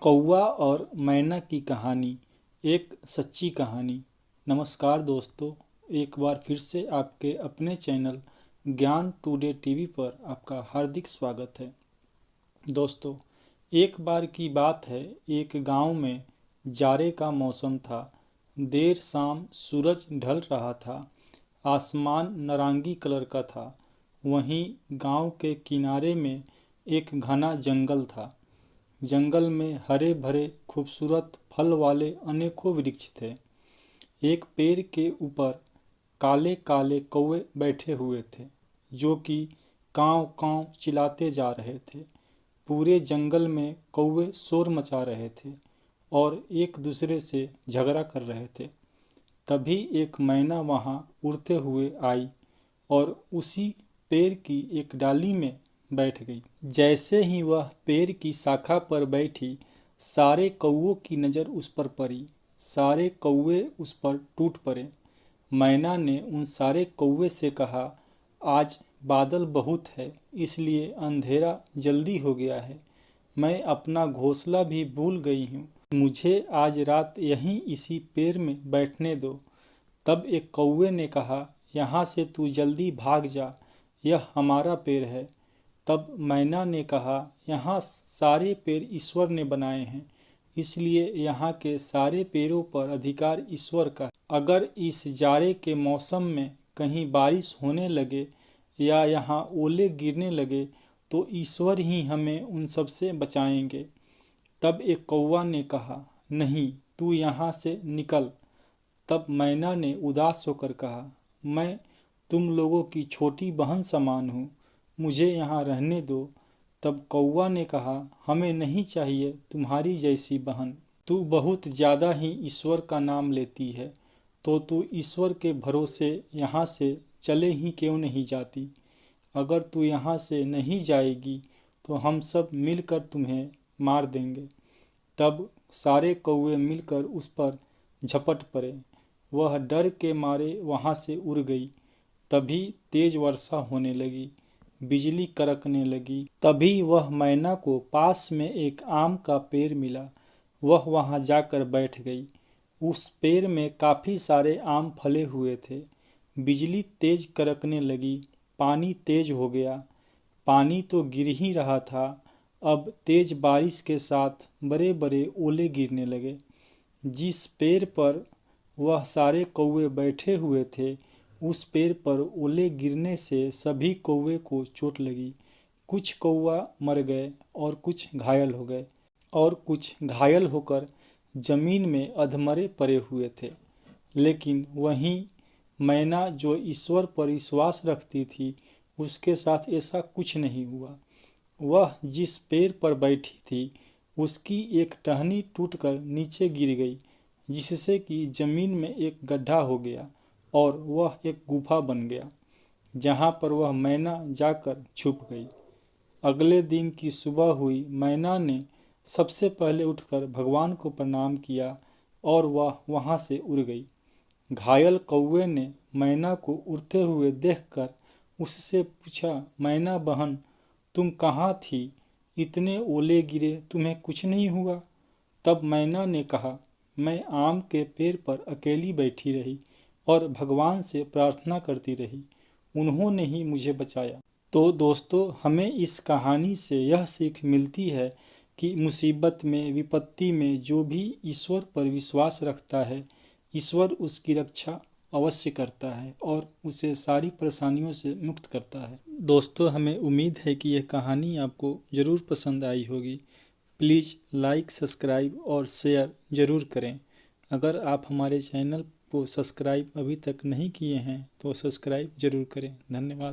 कौवा और मैना की कहानी, एक सच्ची कहानी। नमस्कार दोस्तों, एक बार फिर से आपके अपने चैनल ज्ञान टुडे टीवी पर आपका हार्दिक स्वागत है। दोस्तों, एक बार की बात है, एक गांव में जाड़े का मौसम था। देर शाम सूरज ढल रहा था, आसमान नारंगी कलर का था। वहीं गांव के किनारे में एक घना जंगल था। जंगल में हरे भरे खूबसूरत फल वाले अनेकों वृक्ष थे। एक पेड़ के ऊपर काले काले कौवे बैठे हुए थे, जो कि कांव कांव चिल्लाते जा रहे थे। पूरे जंगल में कौवे शोर मचा रहे थे और एक दूसरे से झगड़ा कर रहे थे। तभी एक मैना वहां उड़ते हुए आई और उसी पेड़ की एक डाली में बैठ गई। जैसे ही वह पेड़ की शाखा पर बैठी, सारे कौवों की नज़र उस पर पड़ी। सारे कौवे उस पर टूट पड़े। मैना ने उन सारे कौवे से कहा, आज बादल बहुत है, इसलिए अंधेरा जल्दी हो गया है। मैं अपना घोंसला भी भूल गई हूँ। मुझे आज रात यहीं इसी पेड़ में बैठने दो। तब एक कौवे ने कहा, यहाँ से तू जल्दी भाग जा, यह हमारा पेड़ है। तब मैना ने कहा, यहाँ सारे पेड़ ईश्वर ने बनाए हैं, इसलिए यहाँ के सारे पेड़ों पर अधिकार ईश्वर का। अगर इस जाड़े के मौसम में कहीं बारिश होने लगे या यहाँ ओले गिरने लगे तो ईश्वर ही हमें उन सब से बचाएंगे। तब एक कौवा ने कहा, नहीं, तू यहाँ से निकल। तब मैना ने उदास होकर कहा, मैं तुम लोगों की छोटी बहन समान हूँ, मुझे यहाँ रहने दो। तब कौवा ने कहा, हमें नहीं चाहिए तुम्हारी जैसी बहन। तू बहुत ज़्यादा ही ईश्वर का नाम लेती है, तो तू ईश्वर के भरोसे यहाँ से चले ही क्यों नहीं जाती। अगर तू यहाँ से नहीं जाएगी तो हम सब मिलकर तुम्हें मार देंगे। तब सारे कौवे मिलकर उस पर झपट पड़े। वह डर के मारे वहाँ से उड़ गई। तभी तेज वर्षा होने लगी, बिजली कड़कने लगी। तभी वह मैना को पास में एक आम का पेड़ मिला। वह वहां जाकर बैठ गई। उस पेड़ में काफ़ी सारे आम फले हुए थे। बिजली तेज कड़कने लगी, पानी तेज हो गया। पानी तो गिर ही रहा था, अब तेज बारिश के साथ बड़े बड़े ओले गिरने लगे। जिस पेड़ पर वह सारे कौवे बैठे हुए थे, उस पेड़ पर ओले गिरने से सभी कौवे को चोट लगी। कुछ कौवा मर गए और कुछ घायल हो गए, और कुछ घायल होकर जमीन में अधमरे पड़े हुए थे। लेकिन वहीं मैना, जो ईश्वर पर विश्वास रखती थी, उसके साथ ऐसा कुछ नहीं हुआ। वह जिस पेड़ पर बैठी थी, उसकी एक टहनी टूटकर नीचे गिर गई, जिससे कि जमीन में एक गड्ढा हो गया और वह एक गुफा बन गया, जहाँ पर वह मैना जाकर छुप गई। अगले दिन की सुबह हुई। मैना ने सबसे पहले उठकर भगवान को प्रणाम किया और वह वहाँ से उड़ गई। घायल कौवे ने मैना को उड़ते हुए देखकर उससे पूछा, मैना बहन, तुम कहाँ थी? इतने ओले गिरे, तुम्हें कुछ नहीं हुआ? तब मैना ने कहा, मैं आम के पेड़ पर अकेली बैठी रही और भगवान से प्रार्थना करती रही, उन्होंने ही मुझे बचाया। तो दोस्तों, हमें इस कहानी से यह सीख मिलती है कि मुसीबत में, विपत्ति में जो भी ईश्वर पर विश्वास रखता है, ईश्वर उसकी रक्षा अवश्य करता है और उसे सारी परेशानियों से मुक्त करता है। दोस्तों, हमें उम्मीद है कि यह कहानी आपको ज़रूर पसंद आई होगी। प्लीज़ लाइक, सब्सक्राइब और शेयर ज़रूर करें। अगर आप हमारे चैनल को सब्सक्राइब अभी तक नहीं किए हैं तो सब्सक्राइब जरूर करें। धन्यवाद।